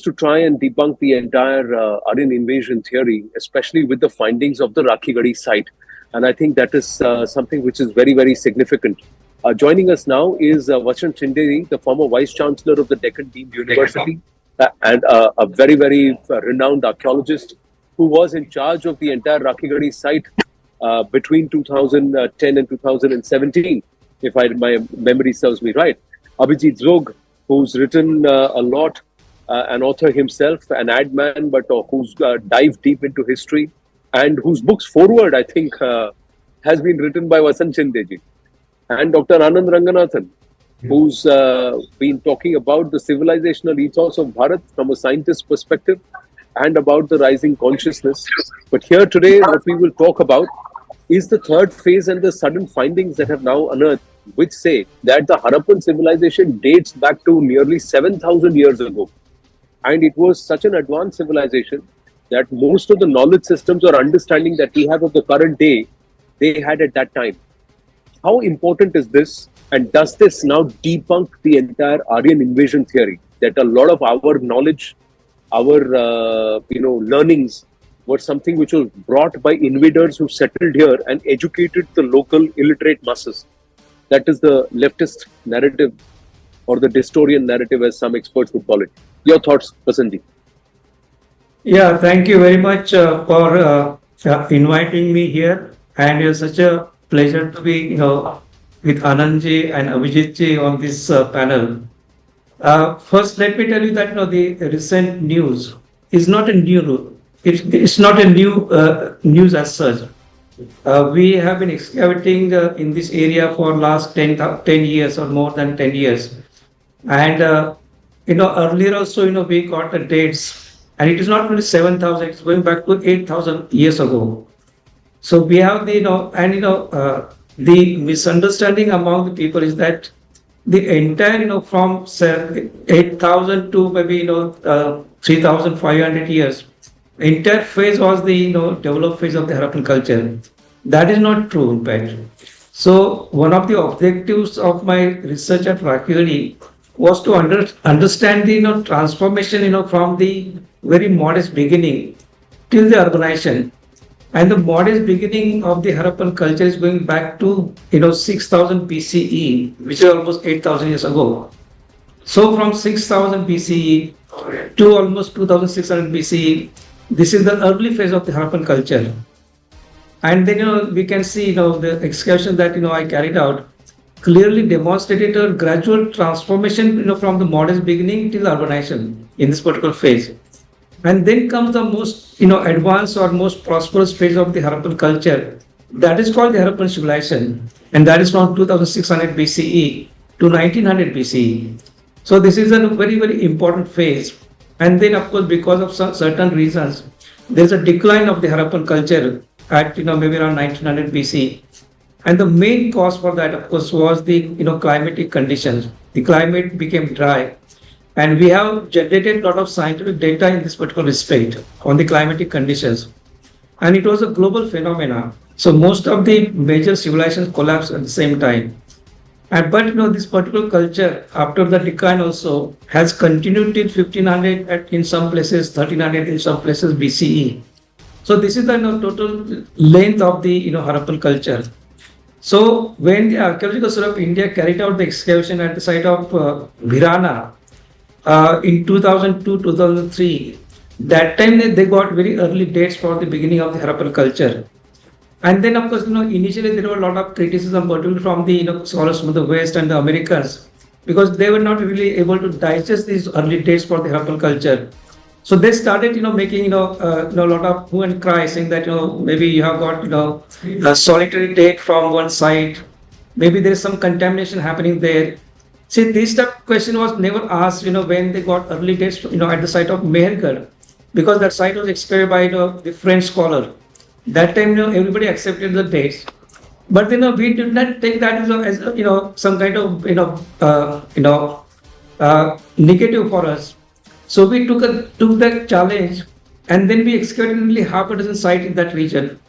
to try and debunk the entire Aryan invasion theory, especially with the findings of the Rakhigarhi site. And I think that is something which is very, very significant. Joining us now is Vachan Chinderi, the former Vice Chancellor of the Deccan University, and a very, very renowned archaeologist who was in charge of the entire Rakhigarhi site between 2010 and 2017, if my memory serves me right. Abhijit Zog, who's written a lot, an author himself, an ad man, but who's dived deep into history, and whose book's foreword, I think, has been written by Vasant Chindeji. And Dr. Anand Ranganathan, who's been talking about the civilizational ethos of Bharat from a scientist's perspective and about the rising consciousness. But here today, what we will talk about is the third phase and the sudden findings that have now unearthed, which say that the Harappan civilization dates back to nearly 7,000 years ago. And it was such an advanced civilization that most of the knowledge systems or understanding that we have of the current day, they had at that time. How important is this? And does this now debunk the entire Aryan invasion theory? That a lot of our knowledge, our learnings were something which was brought by invaders who settled here and educated the local illiterate masses. That is the leftist narrative or the Distorian narrative, as some experts would call it. Your thoughts, Vasanji? Yeah, thank you very much for inviting me here. And it's such a pleasure to be, with Anandji and Abhijitji on this panel. First, let me tell you that the recent news is not a new. It's not a new news as such. We have been excavating in this area for last 10 years or more than 10 years. And, earlier also, we got the dates, and it is not only 7,000, it's going back to 8,000 years ago. So we have the misunderstanding among the people is that the entire, from 8,000 to maybe, 3,500 years, entire phase was the developed phase of the Harappan culture. That is not true, in fact. So one of the objectives of my research at Rakhigarhi was to understand the transformation from the very modest beginning till the urbanization. And the modest beginning of the Harappan culture is going back to 6,000 BCE, which is almost 8,000 years ago. So from 6,000 BCE to almost 2,600 BCE, this is the early phase of the Harappan culture. And then we can see the excavation that I carried out clearly demonstrated a gradual transformation from the modest beginning till urbanization in this particular phase. And then comes the most advanced or most prosperous phase of the Harappan culture. That is called the Harappan civilization, and that is from 2600 BCE to 1900 BCE. So this is a very, very important phase. And then, of course, because of some certain reasons, there is a decline of the Harappan culture at maybe around 1900 BC. And the main cause for that, of course, was the climatic conditions. The climate became dry, and we have generated a lot of scientific data in this particular respect on the climatic conditions. And it was a global phenomena. So most of the major civilizations collapsed at the same time. But this particular culture, after the decline also, has continued till 1500 in some places, 1300 in some places BCE. So this is the total length of the Harappan culture. So when the Archaeological Survey of India carried out the excavation at the site of Haryana in 2002-2003, that time they got very early dates for the beginning of the Harappan culture. And then, of course, initially there were a lot of criticism, particularly from the scholars from the West and the Americans, because they were not really able to digest these early dates for the Harappan culture. So they started, making, a lot of hue and cry, saying that, maybe you have got, a solitary date from one site. Maybe there is some contamination happening there. See, this type of question was never asked, when they got early dates, at the site of Mehergarh, because that site was excavated by, the French scholar. That time, everybody accepted the dates, but we did not take that as some kind of negative for us. So we took that challenge, and then we excavated nearly half a dozen sites in that region,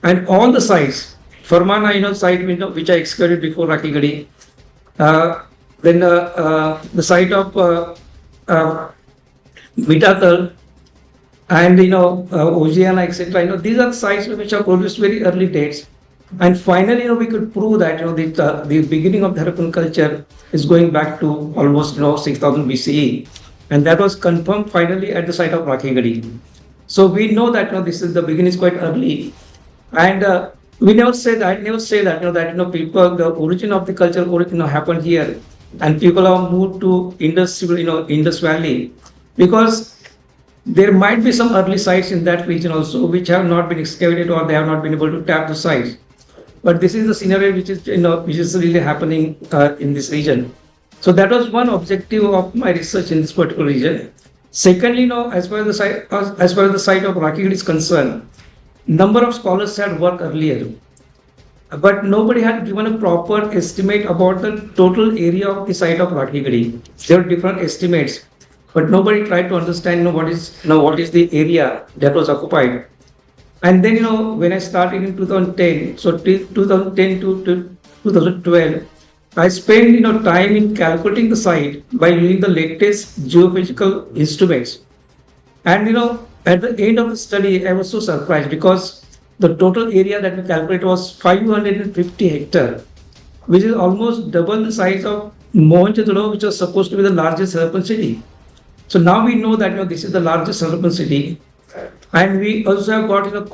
and all the sites, Farmana, site which I excavated before Rakhigarhi, then the site of Mitatal, and Ojiana, etc. These are sites which are produced very early dates. And finally, we could prove that the beginning of the Harappan culture is going back to almost 6000 BCE, and that was confirmed finally at the site of Rakhigarhi. So we know that this is the beginning is quite early, and we never say that. I never say that people, the origin of the culture happened here, and people have moved to Indus Valley, because there might be some early sites in that region also which have not been excavated, or they have not been able to tap the sites. But this is the scenario which is really happening in this region. So that was one objective of my research in this particular region. Secondly, as far as the site of Rakhigarhi is concerned, number of scholars had worked earlier, but nobody had given a proper estimate about the total area of the site of Rakhigarhi. There were different estimates, but nobody tried to understand what is the area that was occupied. And then when I started in 2010, so 2010 to 2012, I spent time in calculating the site by using the latest geophysical instruments. And at the end of the study, I was so surprised, because the total area that we calculated was 550 hectares, which is almost double the size of Mohenjo-daro, which was supposed to be the largest Harappan city. So now we know that this is the largest Harappan city, and we also have got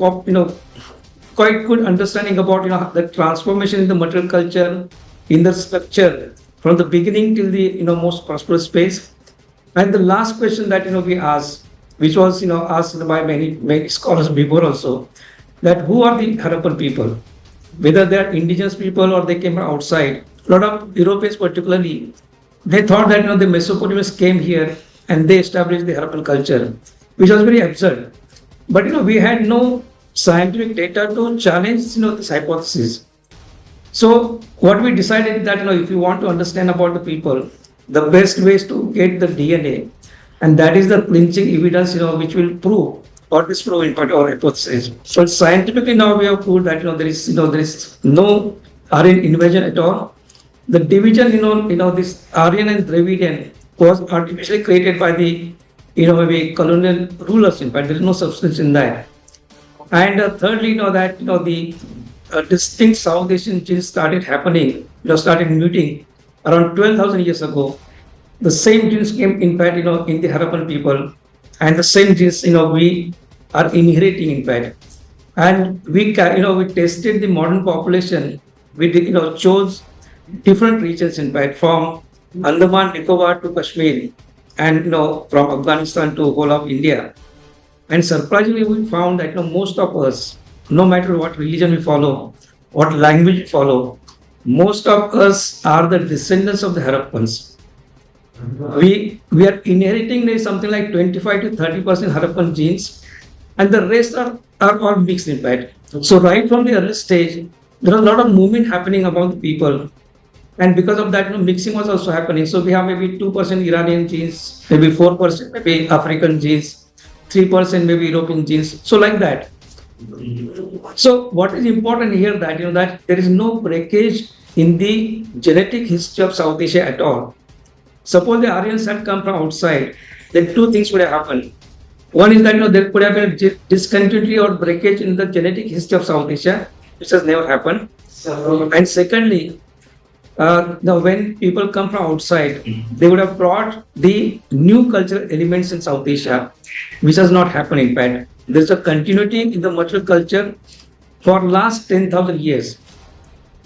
quite good understanding about the transformation in the material culture, in the structure from the beginning till the most prosperous phase. And the last question that we asked, which was asked by many scholars before also, that who are the Harappan people, whether they are indigenous people or they came from outside. A lot of Europeans particularly, they thought that the Mesopotamians came here and they established the Harappan culture, which was very absurd. But we had no scientific data to challenge this hypothesis. So what we decided that if you want to understand about the people, the best way is to get the DNA, and that is the clinching evidence which will prove or disprove in fact our hypothesis. So scientifically now we have proved that there is no Aryan invasion at all. The division this Aryan and Dravidian was artificially created by the maybe colonial rulers. In fact, there is no substance in that. And thirdly, that the distinct South Asian genes started happening, started muting around 12,000 years ago. The same genes came, in fact, in the Harappan people, and the same genes, we are inheriting, in fact. And we tested the modern population. We chose different regions, in fact, from Andaman, Nicobar to Kashmir, and from Afghanistan to whole of India. And surprisingly, we found that most of us, no matter what religion we follow, what language we follow, most of us are the descendants of the Harappans. We are inheriting something like 25 to 30% Harappan genes, and the rest are all mixed, in fact. So right from the early stage, there was a lot of movement happening among the people. And because of that, mixing was also happening. So we have maybe 2% Iranian genes, maybe 4% maybe African genes, 3% maybe European genes. So like that. So what is important here that that there is no breakage in the genetic history of South Asia at all. Suppose the Aryans had come from outside, then two things would have happened. One is that there could have been a discontinuity or breakage in the genetic history of South Asia, which has never happened. And secondly, when people come from outside, they would have brought the new cultural elements in South Asia, which has not happened. In fact, there's a continuity in the material culture for last 10,000 years.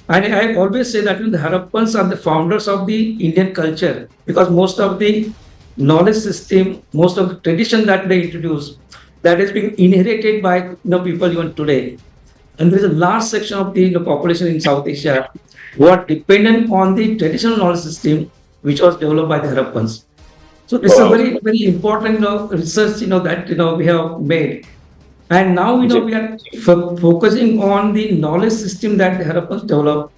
And I always say that the Harappans are the founders of the Indian culture, because most of the knowledge system, most of the tradition that they introduce, that is being inherited by people even today. And there is a large section of the population in South Asia who are dependent on the traditional knowledge system which was developed by the Harappans. So this is a very, very important research that we have made. And now we are focusing on the knowledge system that the Harappans developed.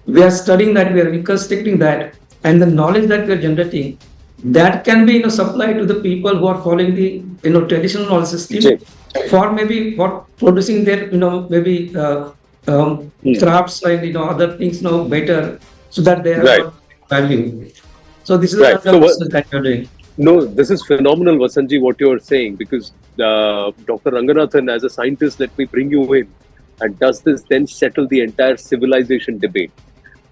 We are studying that, we are reconstructing that, and the knowledge that we are generating, that can be supplied to the people who are following the traditional knowledge system for producing their maybe crafts and other things better, so that they have value. So this is the research that we are doing. No, this is phenomenal, Vasanji, what you're saying, because Dr. Ranganathan, as a scientist, let me bring you in. And does this then settle the entire civilization debate?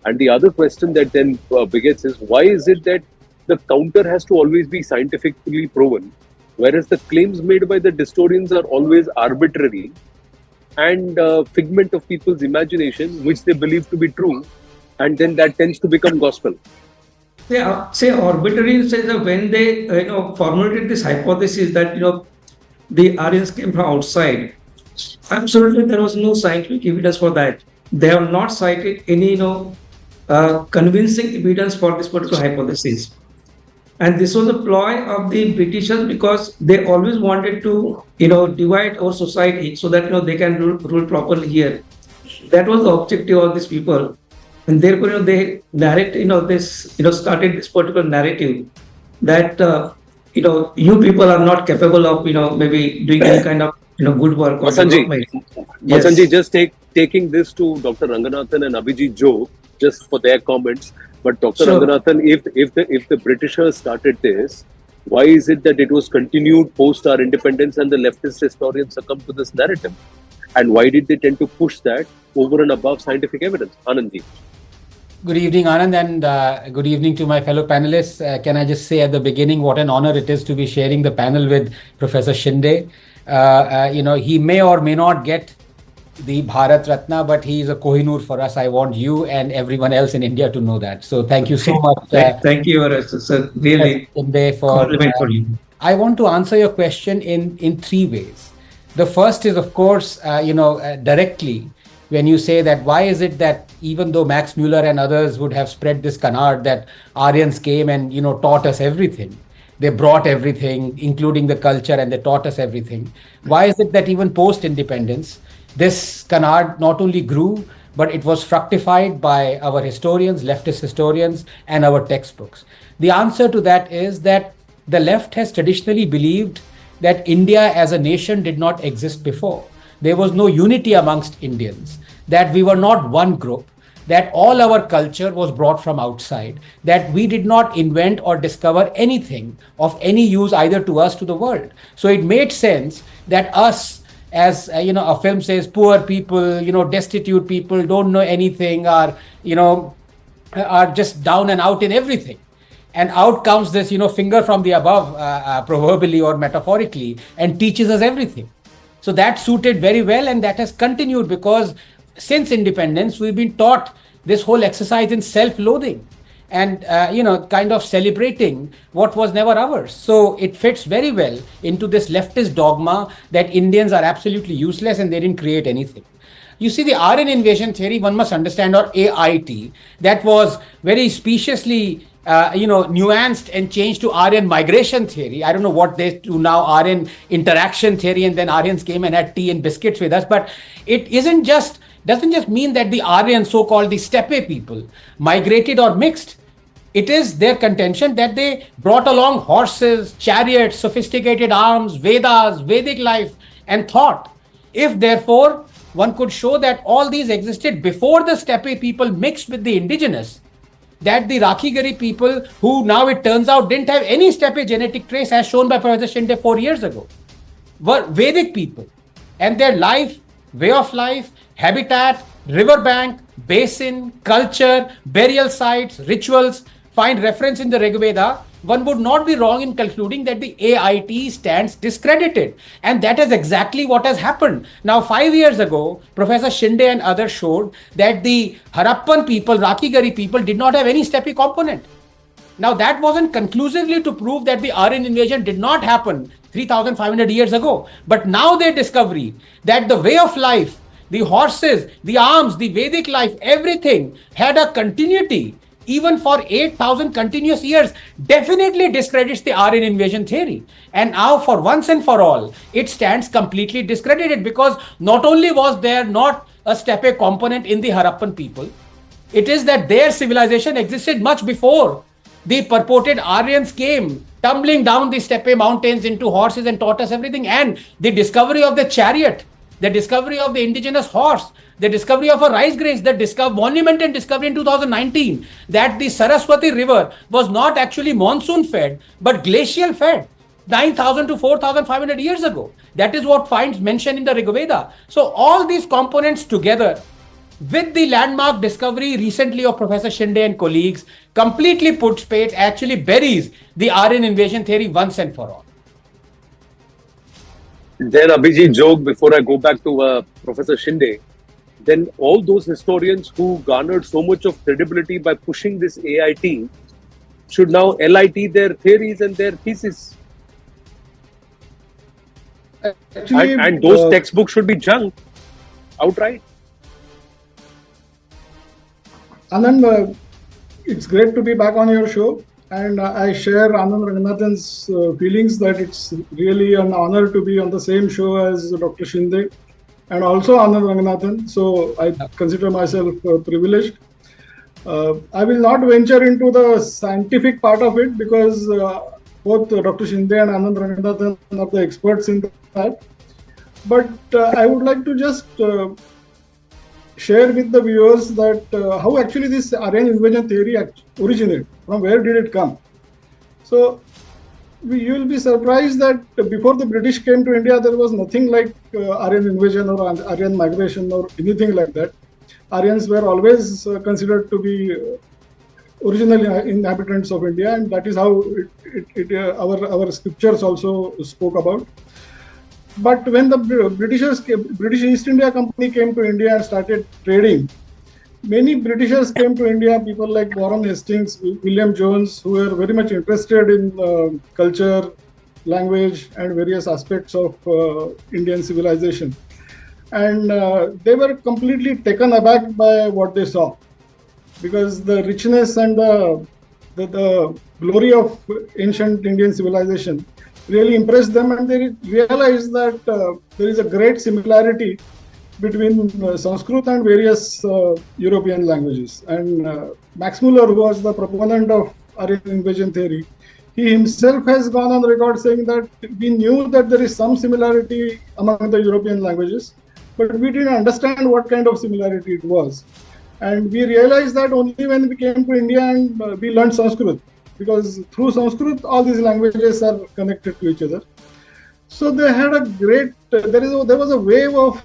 And the other question that then begets is, why is it that the counter has to always be scientifically proven, whereas the claims made by the historians are always arbitrary and figment of people's imagination, which they believe to be true, and then that tends to become gospel. Say arbitrary says that when they formulated this hypothesis that the Aryans came from outside, absolutely there was no scientific evidence for that. They have not cited any convincing evidence for this particular hypothesis. And this was a ploy of the Britishers because they always wanted to divide our society so that they can rule properly here. That was the objective of these people. And therefore, they narrate, this, started this particular narrative that, you people are not capable of, maybe doing any kind of, good work. Vasanji, just taking this to Dr. Ranganathan and Abhijit Joe, just for their comments. But Dr. Sure. Ranganathan, if the Britishers started this, why is it that it was continued post our independence and the leftist historians succumbed to this narrative? And why did they tend to push that over and above scientific evidence? Anandji. Good evening, Anand, and good evening to my fellow panelists. Can I just say at the beginning what an honor it is to be sharing the panel with Professor Shinde. He may or may not get the Bharat Ratna, but he is a Kohinoor for us. I want you and everyone else in India to know that. So thank you so much. Thank you, sir. Really, Shinde, compliment for you. I want to answer your question in three ways. The first is, of course, directly, when you say that why is it that even though Max Muller and others would have spread this canard that Aryans came and taught us everything, they brought everything, including the culture, and they taught us everything. Why is it that even post-independence, this canard not only grew, but it was fructified by our historians, leftist historians, and our textbooks? The answer to that is that the left has traditionally believed that India as a nation did not exist before. There was no unity amongst Indians, that we were not one group, that all our culture was brought from outside, that we did not invent or discover anything of any use either to us, to the world. So it made sense that us, as a film says, poor people, destitute people, don't know anything, are just down and out in everything. And out comes this, finger from the above, proverbially or metaphorically, and teaches us everything. So that suited very well, and that has continued because since independence, we've been taught this whole exercise in self-loathing and, kind of celebrating what was never ours. So it fits very well into this leftist dogma that Indians are absolutely useless and they didn't create anything. You see, the Aryan invasion theory, one must understand, or AIT, that was very speciously nuanced and changed to Aryan migration theory. I don't know what they do now, Aryan interaction theory, and then Aryans came and had tea and biscuits with us. But it doesn't just mean that the Aryans, so-called the steppe people, migrated or mixed. It is their contention that they brought along horses, chariots, sophisticated arms, Vedas, Vedic life, and thought. If therefore one could show that all these existed before the steppe people mixed with the indigenous, that the Rakhigarhi people, who now it turns out didn't have any steppe genetic trace as shown by Professor Shinde 4 years ago, were Vedic people, and their life, way of life, habitat, riverbank, basin, culture, burial sites, rituals find reference in the Rig Veda, one would not be wrong in concluding that the AIT stands discredited. And that is exactly what has happened. Now, 5 years ago, Professor Shinde and others showed that the Harappan people, Rakhigarhi people, did not have any steppe component. Now, that wasn't conclusively to prove that the Aryan invasion did not happen 3,500 years ago. But now their discovery that the way of life, the horses, the arms, the Vedic life, everything had a continuity even for 8,000 continuous years, definitely discredits the Aryan invasion theory. And now, for once and for all, it stands completely discredited, because not only was there not a steppe component in the Harappan people, it is that their civilization existed much before the purported Aryans came tumbling down the steppe mountains into horses and taught us everything. And the discovery of the chariot, the discovery of the indigenous horse, The discovery of a rice grains, the monumental discovery in 2019 that the Saraswati River was not actually monsoon fed, but glacial fed. 9,000 to 4,500 years ago. That is what finds mentioned in the Rigveda. So all these components together with the landmark discovery recently of Professor Shinde and colleagues completely puts paid, actually buries the Aryan invasion theory once and for all. Then Abhijit joke, before I go back to Professor Shinde, then all those historians who garnered so much of credibility by pushing this AIT should now LIT their theories and their thesis. Actually, and those textbooks should be junk outright. Anand, it's great to be back on your show, and I share Anand Ranganathan's feelings that it's really an honor to be on the same show as Dr. Shinde and also Anand Ranganathan. So I consider myself privileged. I will not venture into the scientific part of it because both Dr. Shinde and Anand Ranganathan are the experts in that. But I would like to just share with the viewers that how actually this Aryan invasion theory originated. From where did it come? So you will be surprised that before the British came to India, there was nothing like Aryan invasion or Aryan migration or anything like that. Aryans were always considered to be original inhabitants of India, and that is how our scriptures also spoke about. But when the British East India Company came to India and started trading, many Britishers came to India, people like Warren Hastings, William Jones, who were very much interested in culture, language, and various aspects of Indian civilization. And they were completely taken aback by what they saw, because the richness and the glory of ancient Indian civilization really impressed them, and they realized that there is a great similarity between Sanskrit and various European languages. And Max Muller, who was the proponent of Aryan invasion theory, he himself has gone on record saying that we knew that there is some similarity among the European languages, but we didn't understand what kind of similarity it was. And we realized that only when we came to India and we learned Sanskrit, because through Sanskrit, all these languages are connected to each other. So they had a great, there was a wave of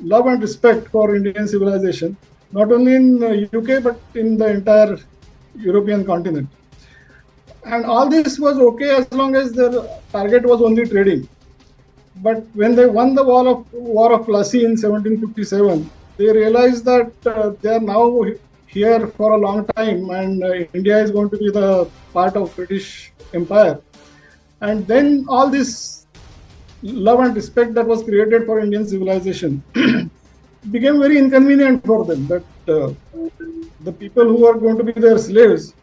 love and respect for Indian civilization, not only in UK, but in the entire European continent. And all this was okay as long as their target was only trading. But when they won the War of Plassey in 1757, they realized that they are now here for a long time, and India is going to be the part of British Empire. And then all this love and respect that was created for Indian civilization became very inconvenient for them, that the people who are going to be their slaves,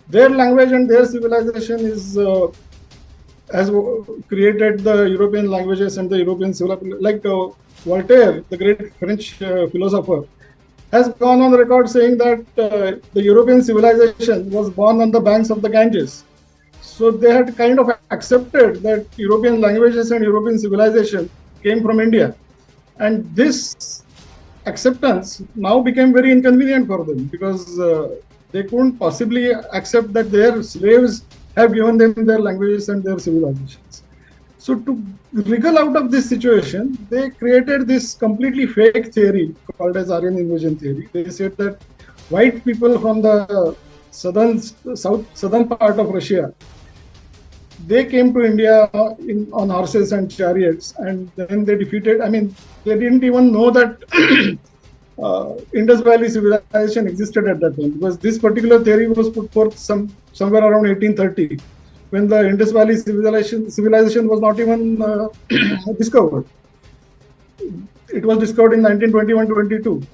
their language and their civilization has created the European languages and the European civilization. Like Voltaire, the great French philosopher, has gone on record saying that the European civilization was born on the banks of the Ganges. So they had kind of accepted that European languages and European civilization came from India. And this acceptance now became very inconvenient for them, because they couldn't possibly accept that their slaves have given them their languages and their civilizations. So to wriggle out of this situation, they created this completely fake theory called as Aryan invasion theory. They said that white people from the southern part of Russia, they came to India on horses and chariots, and then they defeated. I mean, they didn't even know that Indus Valley civilization existed at that time, because this particular theory was put forth somewhere around 1830, when the Indus Valley civilization was not even discovered. It was discovered in 1921-22.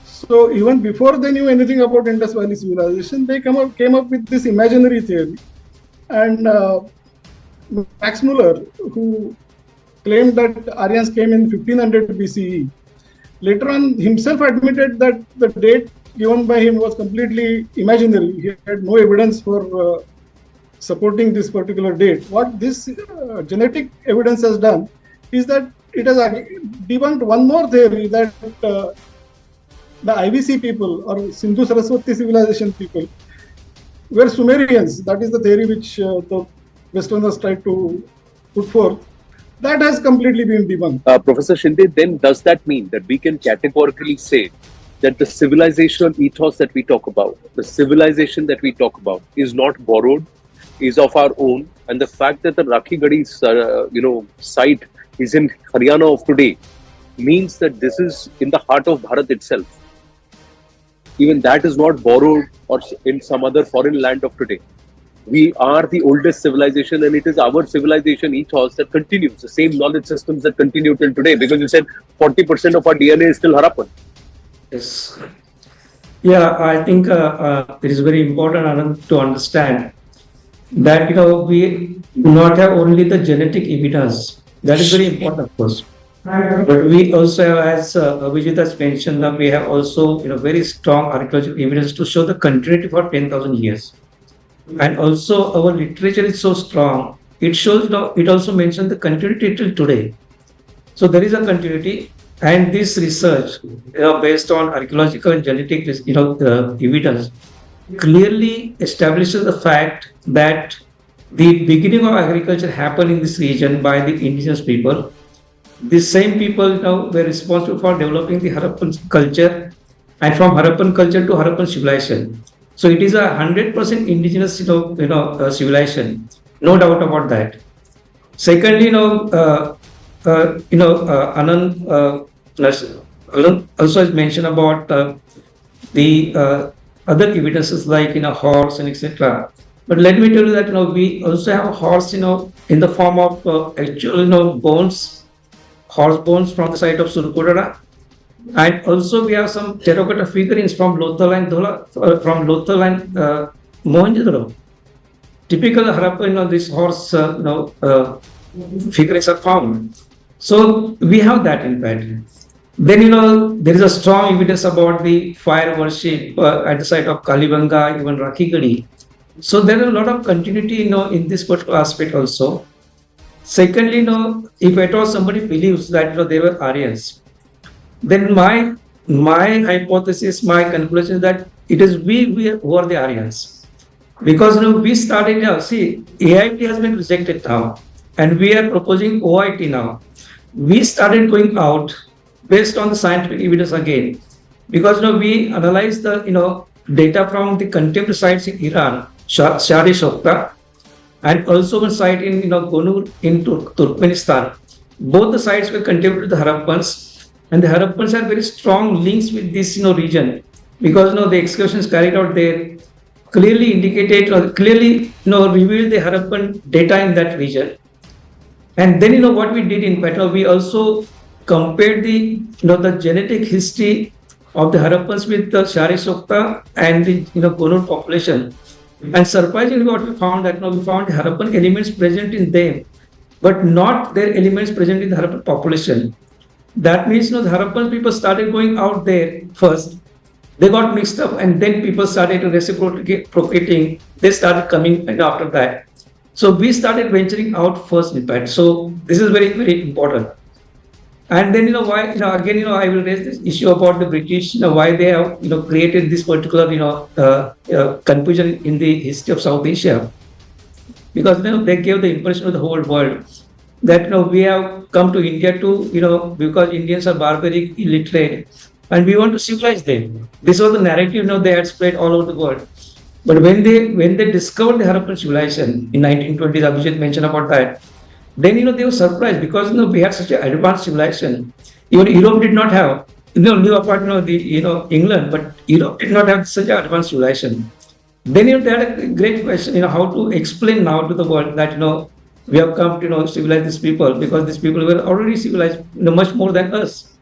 So even before they knew anything about Indus Valley civilization, they came up with this imaginary theory. And Max Muller, who claimed that Aryans came in 1500 BCE, later on himself admitted that the date given by him was completely imaginary. He had no evidence for supporting this particular date. What this genetic evidence has done is that it has debunked one more theory that the IVC people or Sindhu Saraswati civilization people were Sumerians. That is the theory which the Westerners tried to put forth. That has completely been debunked. Professor Shinde, then does that mean that we can categorically say that the civilizational ethos that we talk about, the civilization that we talk about, is not borrowed, is of our own, and the fact that the Rakhigarhi, site is in Haryana of today means that this is in the heart of Bharat itself. Even that is not borrowed or in some other foreign land of today. We are the oldest civilization, and it is our civilization ethos that continues, the same knowledge systems that continue till today, because you said 40% of our DNA is still Harappan. Yes. Yeah, I think it is very important, Anand, to understand that we do not have only the genetic evidence. That is very important, of course. But we also have, as Abhijit has mentioned, that we have also very strong archaeological evidence to show the continuity for 10,000 years. And also our literature is so strong. It shows, it also mentions the continuity till today. So there is a continuity, and this research, based on archaeological and genetic, evidence, clearly establishes the fact that the beginning of agriculture happened in this region by the indigenous people. These same people were responsible for developing the Harappan culture, and from Harappan culture to Harappan civilization. So it is a 100% indigenous, civilization, no doubt about that. Secondly, Anand also has mentioned about the other evidences like horse and etc. But let me tell you that we also have a horse, in the form of actual horse bones from the site of Surkodara. And also we have some terracotta figurines from Lothal and Mohenjo-daro. Typical Harappan, this horse figurines are found. So we have that in fact. Then there is a strong evidence about the fire worship at the site of Kalibanga, even Rakhigarhi. So there are a lot of continuity in this particular aspect also. Secondly, if at all somebody believes that they were Aryans, then my hypothesis, my conclusion is that it is we who are the Aryans. Because we started AIT has been rejected now, and we are proposing OIT now. We started going out based on the scientific evidence again, because we analyzed the data from the contemporary sites in Iran, Shari-Shokta, and also one site in Gonur in Turkmenistan. Both the sites were contemporary to the Harappans. And the Harappans have very strong links with this region, because the excavations carried out there clearly indicated or clearly revealed the Harappan data in that region. And then what we did in fact, we also compared the the genetic history of the Harappans with the Shari-Shokta and the Gonur population. And surprisingly, what we found that we found Harappan elements present in them, but not their elements present in the Harappan population. That means the Harappan people started going out there first. They got mixed up, and then people started reciprocating. They started coming after that. So we started venturing out first, in fact. So this is very, very important. And then why again I will raise this issue about the British. Why they have created this particular confusion in the history of South Asia, because they gave the impression of the whole world that we have come to India to because Indians are barbaric, illiterate, and we want to civilize them. This was the narrative they had spread all over the world. But when they discovered the Harappan civilization in 1920s, Abhijit mentioned about that. Then they were surprised, because we had such an advanced civilization. Even Europe did not have, leave apart England, but Europe did not have such an advanced civilization. Then they had a great question, how to explain now to the world that we have come to civilize these people, because these people were already civilized much more than us.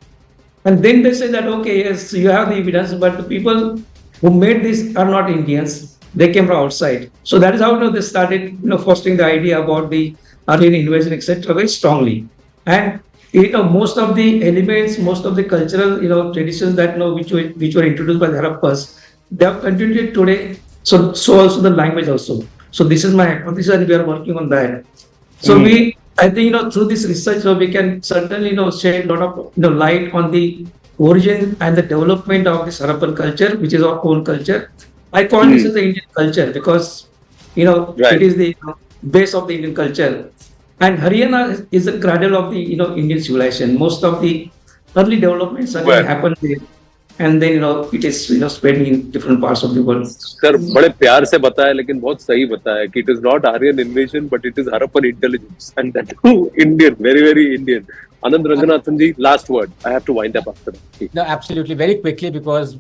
And then they say that okay, yes, you have the evidence, but the people who made this are not Indians; they came from outside. So that is how they started fostering the idea about the Aryan invasion, etc. very strongly. And most of the elements, most of the cultural traditions that which were introduced by the Harappas, they have continued today. So also the language also. So this is my hypothesis, and we are working on that. So I think, through this research, we can certainly, shed a lot of, light on the origin and the development of this Harappan culture, which is our own culture. I call this as the Indian culture because, Right. it is the base of the Indian culture. And Haryana is the cradle of the, Indian civilization. Most of the early developments Right. happened there. And then, it is, spreading in different parts of the world. Sir बड़े प्यार से बताया लेकिन बहुत सही बताया कि it is not Aryan invasion but it is Harappan intelligence and that too Indian, very very Indian. Anand Ranganathan ji, last word. I have to wind up after that. No, absolutely. Very quickly, because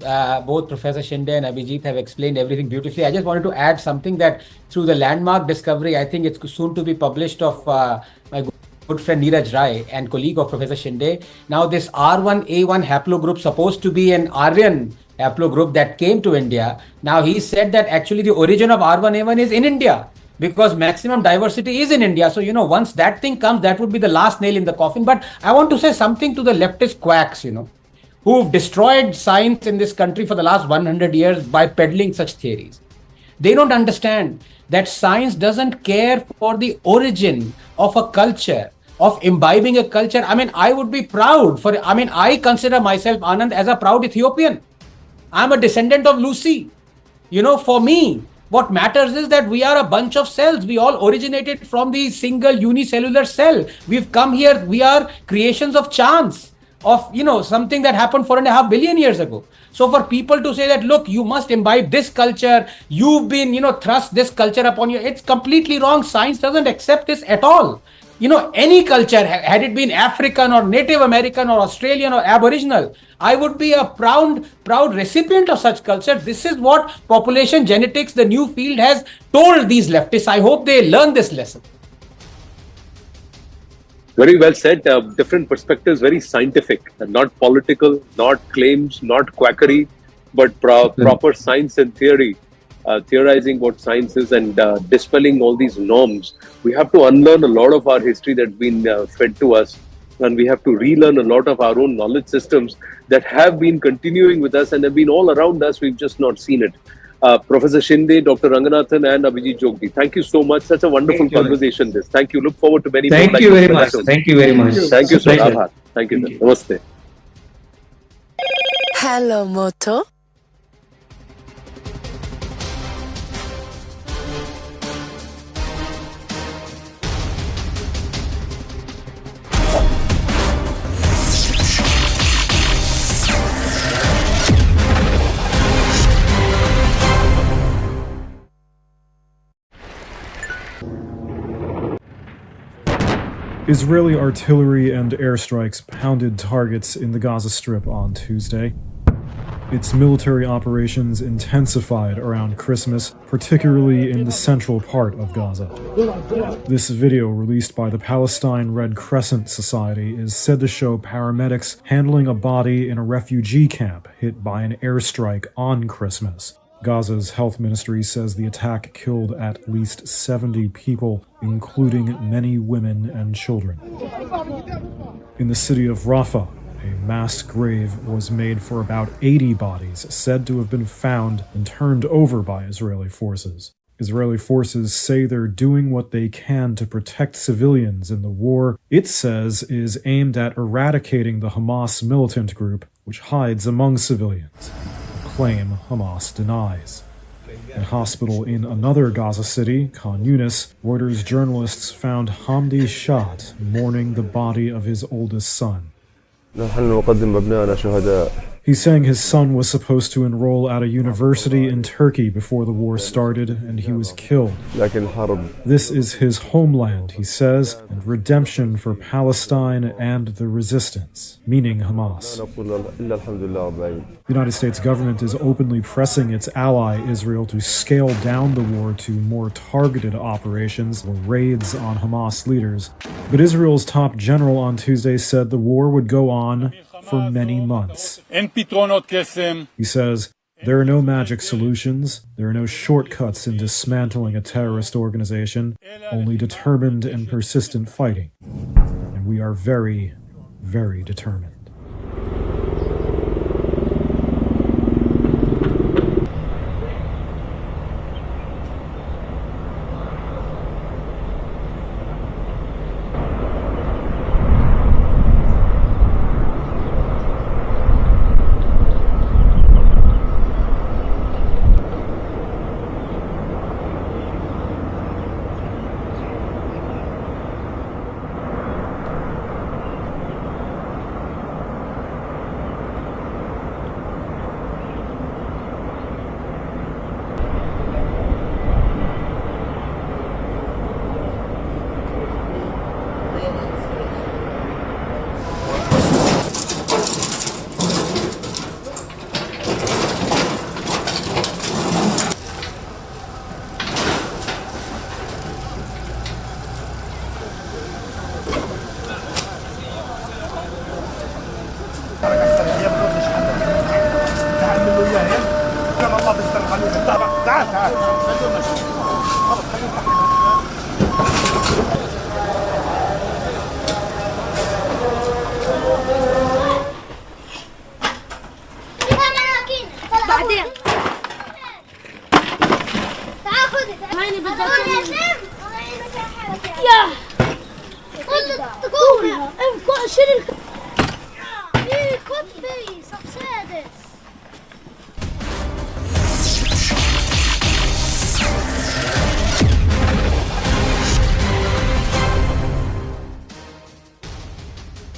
both Professor Shinde and Abhijit have explained everything beautifully. I just wanted to add something that through the landmark discovery, I think it's soon to be published, of my good friend Neeraj Rai and colleague of Professor Shinde. Now, this R1A1 haplogroup supposed to be an Aryan haplogroup that came to India. Now, he said that actually the origin of R1A1 is in India, because maximum diversity is in India. So, once that thing comes, that would be the last nail in the coffin. But I want to say something to the leftist quacks, who've destroyed science in this country for the last 100 years by peddling such theories. They don't understand that science doesn't care for the origin of a culture, of imbibing a culture. I mean, I would be proud I consider myself, Anand, as a proud Ethiopian. I'm a descendant of Lucy. For me, what matters is that we are a bunch of cells. We all originated from the single unicellular cell. We've come here. We are creations of chance, of, something that happened 4.5 billion years ago. So for people to say that, look, you must imbibe this culture, you've been, thrust this culture upon you, it's completely wrong. Science doesn't accept this at all. Any culture, had it been African or Native American or Australian or Aboriginal, I would be a proud recipient of such culture. This is what population genetics, the new field, has told these leftists. I hope they learn this lesson. Very well said. Different perspectives, very scientific, not political, not claims, not quackery, but proper science and theory. Theorizing what science is and dispelling all these norms. We have to unlearn a lot of our history that's been fed to us, and we have to relearn a lot of our own knowledge systems that have been continuing with us and have been all around us. We've just not seen it. Professor Shinde, Dr. Ranganathan, and Abhijit Jogdi, thank you so much. Such a wonderful conversation. Thank you. Look forward to many more. Thank you very much. Thank you very much. Thank you, sir. Aabhar. Thank you, sir. Namaste. Hello, Moto. Israeli artillery and airstrikes pounded targets in the Gaza Strip on Tuesday. Its military operations intensified around Christmas, particularly in the central part of Gaza. This video, released by the Palestine Red Crescent Society, is said to show paramedics handling a body in a refugee camp hit by an airstrike on Christmas. Gaza's health ministry says the attack killed at least 70 people, including many women and children. In the city of Rafah, a mass grave was made for about 80 bodies said to have been found and turned over by Israeli forces. Israeli forces say they're doing what they can to protect civilians in the war it says is aimed at eradicating the Hamas militant group, which hides among civilians. Claim Hamas denies. In a hospital in another Gaza city, Khan Yunis, Reuters journalists found Hamdi shot, mourning the body of his oldest son. He's saying his son was supposed to enroll at a university in Turkey before the war started, and he was killed. This is his homeland, he says, and redemption for Palestine and the resistance, meaning Hamas. The United States government is openly pressing its ally Israel to scale down the war to more targeted operations or raids on Hamas leaders. But Israel's top general on Tuesday said the war would go on for many months. He says, there are no magic solutions, there are no shortcuts in dismantling a terrorist organization, only determined and persistent fighting. And we are very, very determined.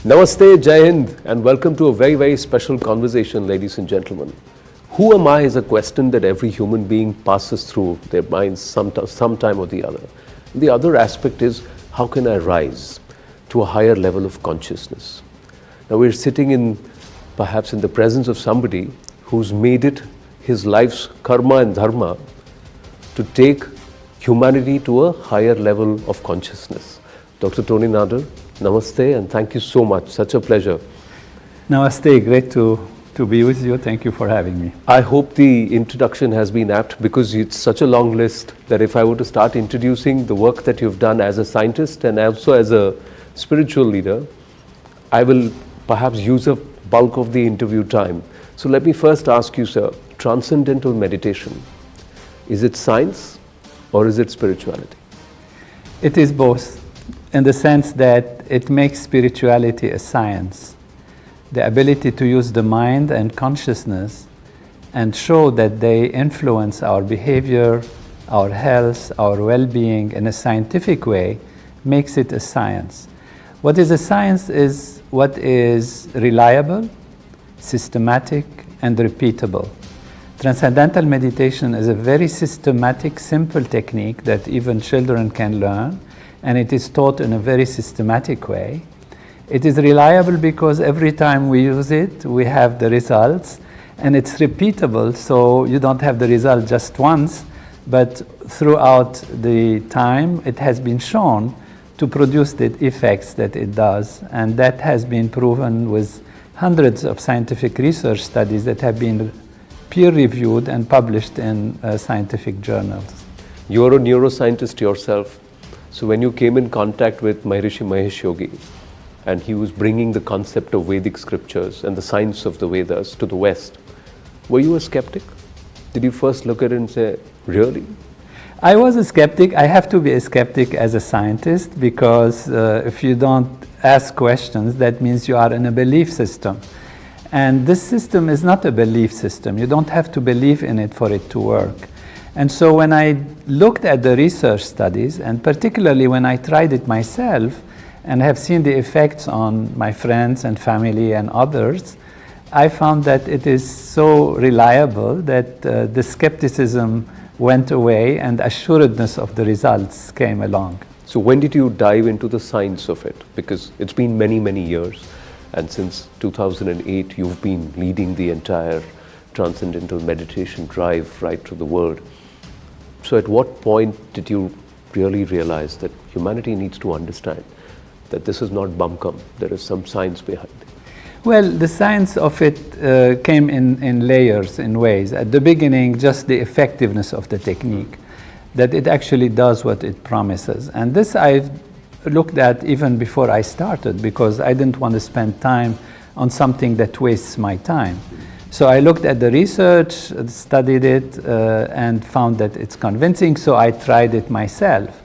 Namaste, Jai Hind, and welcome to a very, very special conversation, ladies and gentlemen. Who am I is a question that every human being passes through their minds sometime or the other. The other aspect is, how can I rise to a higher level of consciousness? Now we're sitting perhaps in the presence of somebody who's made it his life's karma and dharma to take humanity to a higher level of consciousness. Dr. Tony Nader, namaste, and thank you so much. Such a pleasure. Namaste, great to be with you. Thank you for having me. I hope the introduction has been apt, because it's such a long list that if I were to start introducing the work that you've done as a scientist and also as a spiritual leader, I will perhaps use a bulk of the interview time. So let me first ask you, sir, transcendental meditation, is it science or is it spirituality? It is both, in the sense that it makes spirituality a science. The ability to use the mind and consciousness and show that they influence our behavior, our health, our well-being in a scientific way makes it a science. What is a science is what is reliable, systematic, and repeatable. Transcendental meditation is a very systematic, simple technique that even children can learn, and it is taught in a very systematic way. It is reliable because every time we use it, we have the results, and it's repeatable, so you don't have the result just once, but throughout the time it has been shown to produce the effects that it does, and that has been proven with hundreds of scientific research studies that have been peer-reviewed and published in scientific journals. You're a neuroscientist yourself. So when you came in contact with Maharishi Mahesh Yogi, and he was bringing the concept of Vedic scriptures and the science of the Vedas to the West, were you a skeptic? Did you first look at it and say, really? I was a skeptic. I have to be a skeptic as a scientist, because if you don't ask questions, that means you are in a belief system. And this system is not a belief system. You don't have to believe in it for it to work. And so when I looked at the research studies, and particularly when I tried it myself and have seen the effects on my friends and family and others, I found that it is so reliable that the skepticism went away and assuredness of the results came along. So when did you dive into the science of it? Because it's been many, many years, and since 2008 you've been leading the entire transcendental meditation drive right through the world. So at what point did you really realize that humanity needs to understand that this is not bumkum, there is some science behind it? Well, the science of it came in layers, in ways. At the beginning, just the effectiveness of the technique, that it actually does what it promises. And this I've looked at even before I started, because I didn't want to spend time on something that wastes my time. So I looked at the research, studied it, and found that it's convincing, so I tried it myself.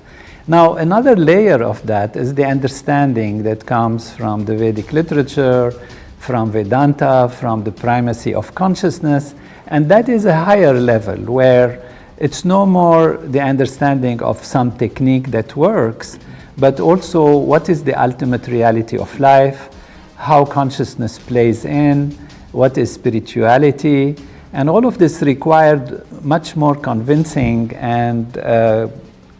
Now, another layer of that is the understanding that comes from the Vedic literature, from Vedanta, from the primacy of consciousness, and that is a higher level where it's no more the understanding of some technique that works, but also what is the ultimate reality of life, how consciousness plays in, what is spirituality, and all of this required much more convincing and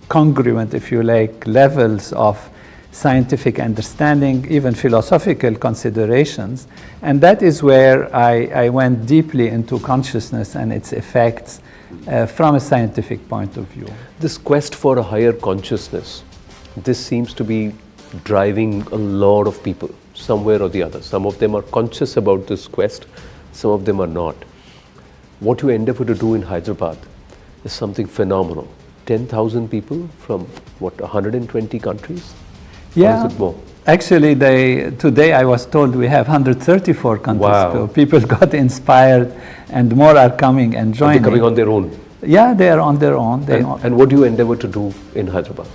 congruent, if you like, levels of scientific understanding, even philosophical considerations. And that is where I went deeply into consciousness and its effects from a scientific point of view. This quest for a higher consciousness, this seems to be driving a lot of people somewhere or the other. Some of them are conscious about this quest, some of them are not. What you endeavor to do in Hyderabad is something phenomenal. 10,000 people from, 120 countries? Yeah. Or is it more? Actually, today I was told we have 134 countries. Wow. So people got inspired and more are coming and joining. They're coming on their own? Yeah, they are on their own. And what do you endeavor to do in Hyderabad?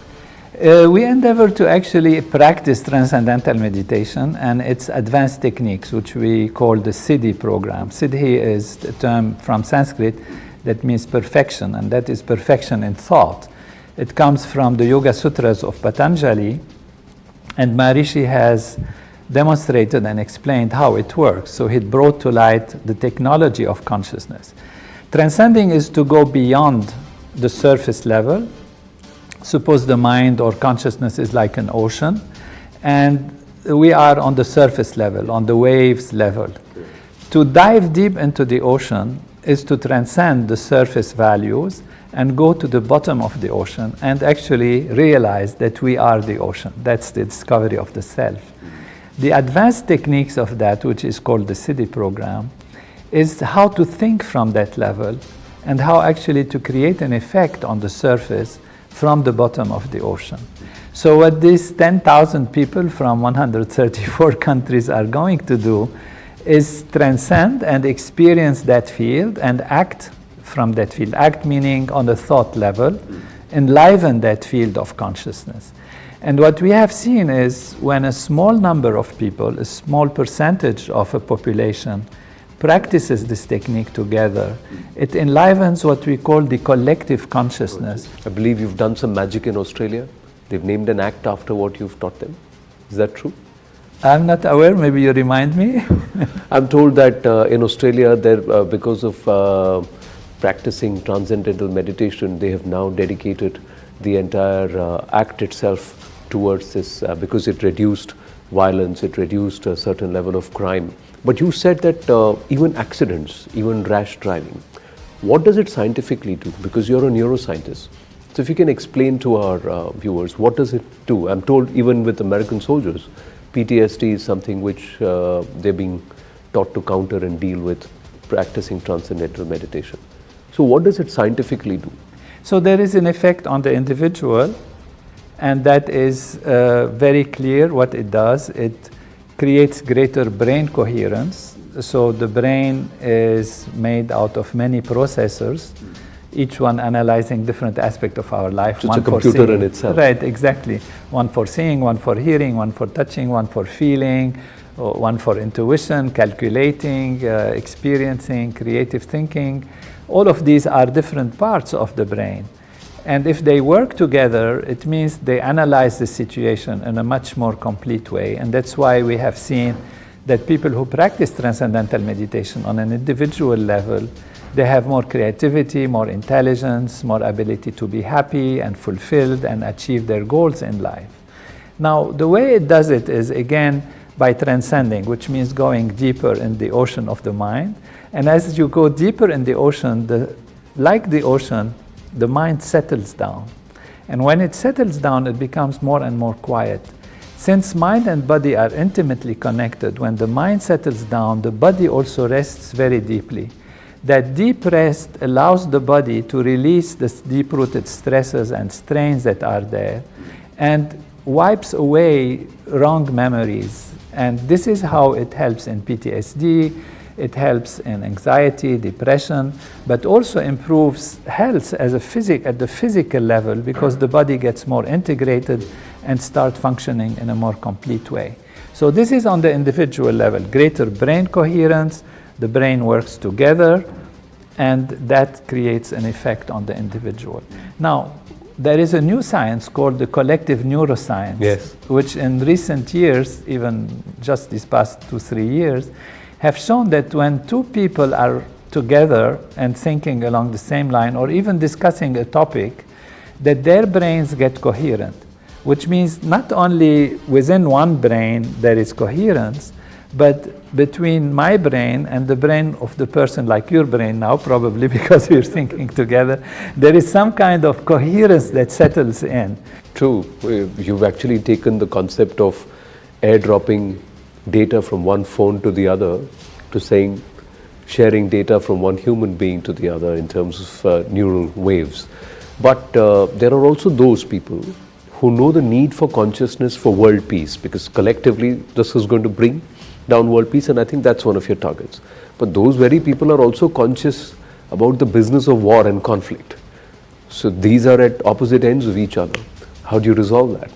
We endeavor to actually practice transcendental meditation and its advanced techniques, which we call the Siddhi program. Siddhi is the term from Sanskrit that means perfection, and that is perfection in thought. It comes from the Yoga Sutras of Patanjali, and Maharishi has demonstrated and explained how it works. So he brought to light the technology of consciousness. Transcending is to go beyond the surface level. Suppose the mind or consciousness is like an ocean, and we are on the surface level, on the waves level. To dive deep into the ocean is to transcend the surface values and go to the bottom of the ocean and actually realize that we are the ocean. That's the discovery of the self. The advanced techniques of that, which is called the Siddhi program, is how to think from that level and how actually to create an effect on the surface from the bottom of the ocean. So what these 10,000 people from 134 countries are going to do is transcend and experience that field and act from that field. Act meaning on the thought level, enliven that field of consciousness. And what we have seen is when a small number of people, a small percentage of a population practices this technique together, it enlivens what we call the collective consciousness. I believe you've done some magic in Australia. They've named an act after what you've taught them. Is that true? I'm not aware, maybe you remind me. I'm told that in Australia, because of practicing transcendental meditation, they have now dedicated the entire act itself towards this because it reduced violence, it reduced a certain level of crime. But you said that even accidents, even rash driving, what does it scientifically do? Because you're a neuroscientist. So if you can explain to our viewers, what does it do? I'm told even with American soldiers, PTSD is something which they're being taught to counter and deal with practicing transcendental meditation. So what does it scientifically do? So there is an effect on the individual, and that is very clear what it does. It creates greater brain coherence. So the brain is made out of many processors, each one analyzing different aspects of our life. So it's a computer in itself. Right, exactly. One for seeing, one for hearing, one for touching, one for feeling, one for intuition, calculating, experiencing, creative thinking. All of these are different parts of the brain. And if they work together, it means they analyze the situation in a much more complete way. And that's why we have seen that people who practice transcendental meditation on an individual level, they have more creativity, more intelligence, more ability to be happy and fulfilled and achieve their goals in life. Now, the way it does it is, again, by transcending, which means going deeper in the ocean of the mind. And as you go deeper in the ocean, like the ocean, the mind settles down. And when it settles down, it becomes more and more quiet. Since mind and body are intimately connected, when the mind settles down, the body also rests very deeply. That deep rest allows the body to release the deep-rooted stresses and strains that are there and wipes away wrong memories. And this is how it helps in PTSD, it helps in anxiety, depression, but also improves health at the physical level because the body gets more integrated and starts functioning in a more complete way. So this is on the individual level, greater brain coherence, the brain works together, and that creates an effect on the individual. Now, there is a new science called the collective neuroscience, yes, which in recent years, even just these past 2-3 years, have shown that when two people are together and thinking along the same line or even discussing a topic, that their brains get coherent, which means not only within one brain there is coherence, but between my brain and the brain of the person like your brain now, probably because we're thinking together, there is some kind of coherence that settles in. True. You've actually taken the concept of airdropping data from one phone to the other to saying sharing data from one human being to the other in terms of neural waves. But there are also those people who know the need for consciousness for world peace, because collectively this is going to bring down world peace, and I think that's one of your targets. But those very people are also conscious about the business of war and conflict. So these are at opposite ends of each other. How do you resolve that?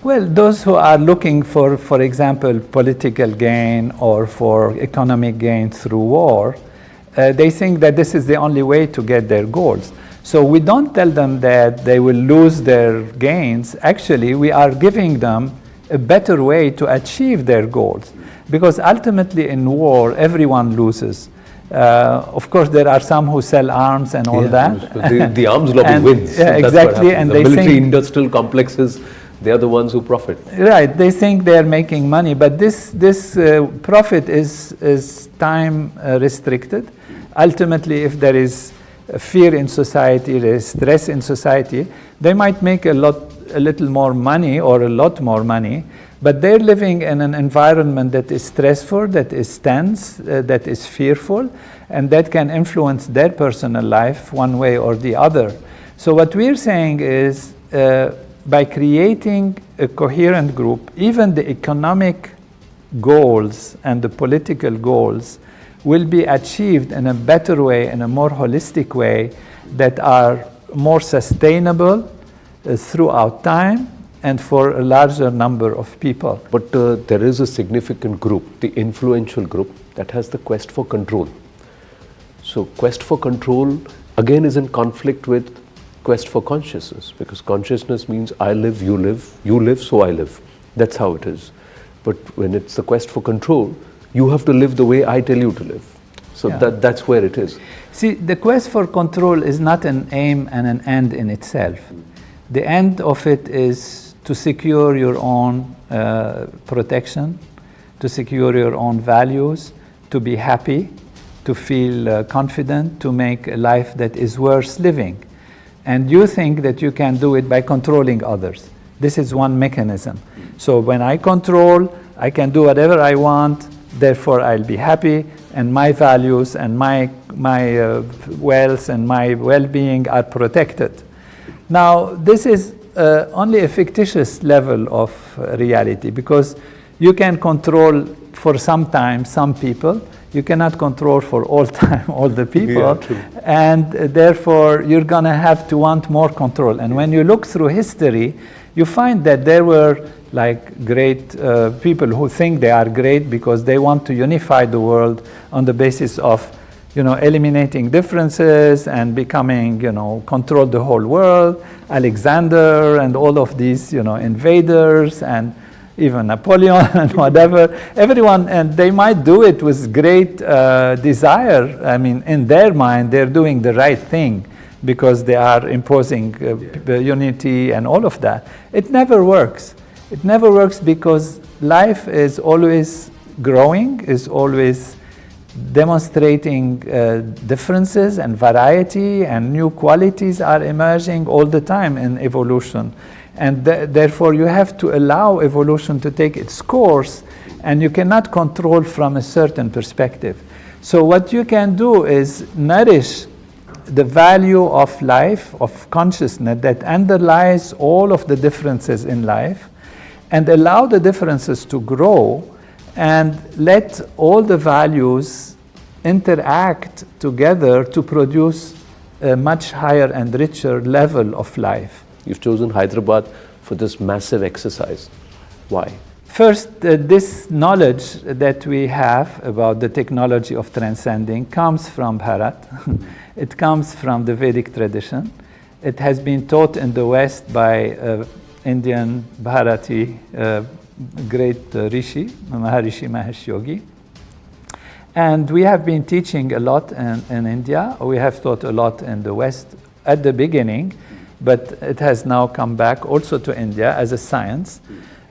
Well, those who are looking for example, political gain or for economic gain through war, they think that this is the only way to get their goals. So we don't tell them that they will lose their gains. Actually, we are giving them a better way to achieve their goals. Because ultimately in war, everyone loses. Of course, there are some who sell arms and all that. The arms lobby wins. Yeah, exactly. And the military-industrial complexes, they are the ones who profit. Right. They think they are making money, but this profit is time restricted. Ultimately, if there is fear in society, there is stress in society, they might make a little more money or a lot more money, but they're living in an environment that is stressful, that is tense, that is fearful, and that can influence their personal life one way or the other. So what we're saying is, by creating a coherent group, even the economic goals and the political goals will be achieved in a better way, in a more holistic way, that are more sustainable throughout time and for a larger number of people. But there is a significant group, the influential group, that has the quest for control. So quest for control again is in conflict with quest for consciousness, because consciousness means I live, you live, so I live. That's how it is. But when it's the quest for control, you have to live the way I tell you to live. So Yeah. that's where it is. See, the quest for control is not an aim and an end in itself. The end of it is to secure your own protection, to secure your own values, to be happy, to feel confident, to make a life that is worth living. And you think that you can do it by controlling others. This is one mechanism. So when I control, I can do whatever I want, therefore I'll be happy, and my values and my wealth and my well-being are protected. Now, this is only a fictitious level of reality, because you can control for some time some people, you cannot control for all time all the people, and therefore you're going to have to want more control. And when you look through history, you find that there were like great people who think they are great because they want to unify the world on the basis of, eliminating differences and becoming, control the whole world. Alexander and all of these, invaders, and even Napoleon and whatever, everyone, and they might do it with great desire. I mean, in their mind, they're doing the right thing because they are imposing unity and all of that. It never works. It never works because life is always growing, is always demonstrating differences and variety, and new qualities are emerging all the time in evolution. And therefore you have to allow evolution to take its course, and you cannot control from a certain perspective. So what you can do is nourish the value of life, of consciousness that underlies all of the differences in life, and allow the differences to grow, and let all the values interact together to produce a much higher and richer level of life. You've chosen Hyderabad for this massive exercise. Why? First, this knowledge that we have about the technology of transcending comes from Bharat. It comes from the Vedic tradition. It has been taught in the West by Indian Bharati, great Rishi, Maharishi Mahesh Yogi. And we have been teaching a lot in India. We have taught a lot in the West at the beginning, but it has now come back also to India as a science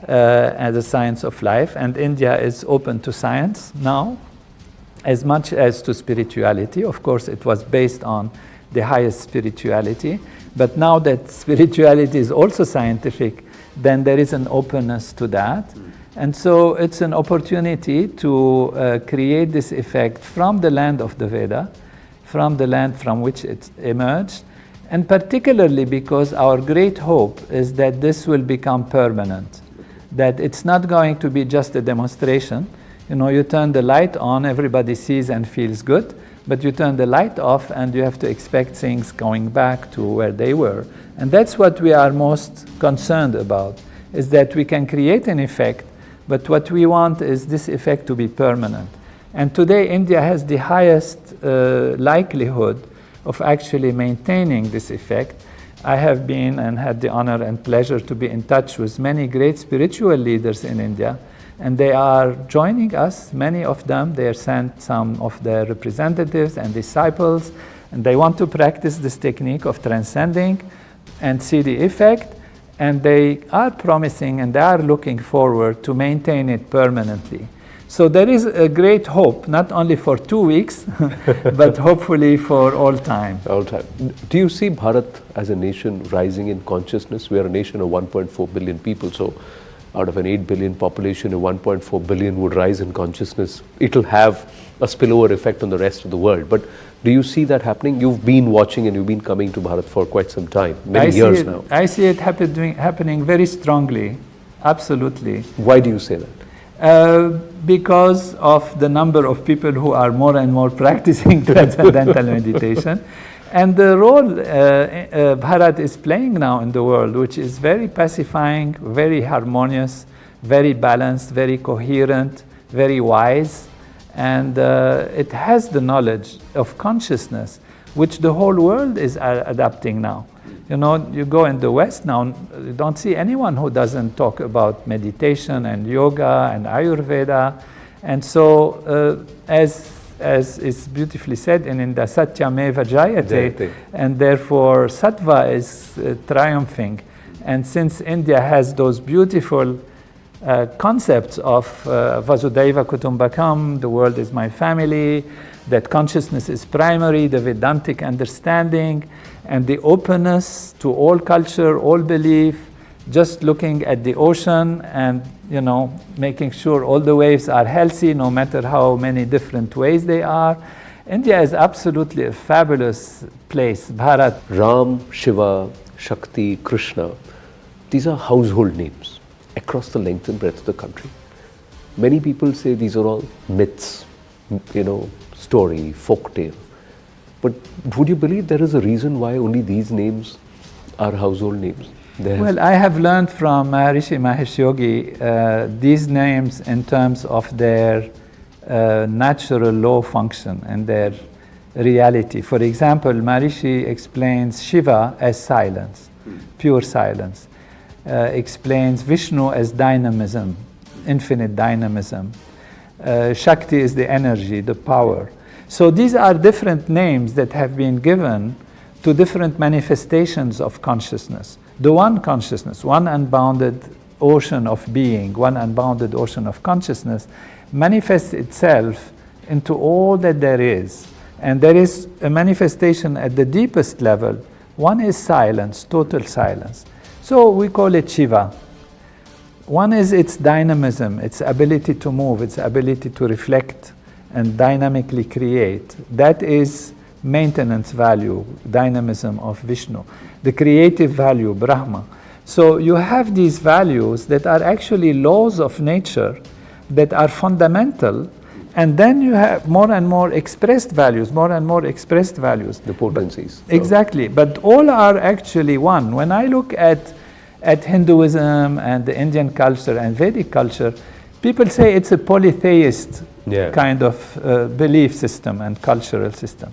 of life. And India is open to science now, as much as to spirituality. Of course, it was based on the highest spirituality. But now that spirituality is also scientific, then there is an openness to that. And so it's an opportunity to create this effect from the land of the Veda, from the land from which it emerged, and particularly because our great hope is that this will become permanent, that it's not going to be just a demonstration. You turn the light on, everybody sees and feels good, but you turn the light off and you have to expect things going back to where they were. And that's what we are most concerned about, is that we can create an effect, but what we want is this effect to be permanent. And today India has the highest likelihood of actually maintaining this effect. I have been and had the honor and pleasure to be in touch with many great spiritual leaders in India, and they are joining us, many of them. They sent some of their representatives and disciples, and they want to practice this technique of transcending and see the effect, and they are promising and they are looking forward to maintain it permanently. So there is a great hope, not only for 2 weeks, but hopefully for all time. All time. Do you see Bharat as a nation rising in consciousness? We are a nation of 1.4 billion people, so out of an 8 billion population, a 1.4 billion would rise in consciousness. It'll have a spillover effect on the rest of the world. But do you see that happening? You've been watching and you've been coming to Bharat for quite some time, many years now. I see it happening very strongly, absolutely. Why do you say that? Because of the number of people who are more and more practicing transcendental meditation, and the role Bharat is playing now in the world, which is very pacifying, very harmonious, very balanced, very coherent, very wise, and it has the knowledge of consciousness, which the whole world is adapting now. You know, you go in the West now, you don't see anyone who doesn't talk about meditation and yoga and Ayurveda. And so, as is beautifully said in India, Satyameva Jayate, and therefore Sattva is triumphing. And since India has those beautiful concepts of Vasudhaiva Kutumbakam, the world is my family, that consciousness is primary, the Vedantic understanding, and the openness to all culture, all belief, just looking at the ocean and, you know, making sure all the waves are healthy, no matter how many different ways they are. India is absolutely a fabulous place, Bharat. Ram, Shiva, Shakti, Krishna, these are household names across the length and breadth of the country. Many people say these are all myths, you know, story, folk tale. But would you believe there is a reason why only these names are household names? Well, I have learned from Rishi Mahesh Yogi these names in terms of their natural law function and their reality. For example, Maharishi explains Shiva as silence, pure silence. Explains Vishnu as dynamism, infinite dynamism. Shakti is the energy, the power. So these are different names that have been given to different manifestations of consciousness. The one consciousness, one unbounded ocean of being, one unbounded ocean of consciousness, manifests itself into all that there is. And there is a manifestation at the deepest level. One is silence, total silence. So we call it Shiva. One is its dynamism, its ability to move, its ability to reflect and dynamically create. That is maintenance value, dynamism of Vishnu. The creative value, Brahma. So you have these values that are actually laws of nature that are fundamental, and then you have more and more expressed values, more and more expressed values. The potencies. Exactly, but all are actually one. When I look at Hinduism and the Indian culture and Vedic culture, people say it's a polytheist kind of belief system and cultural system,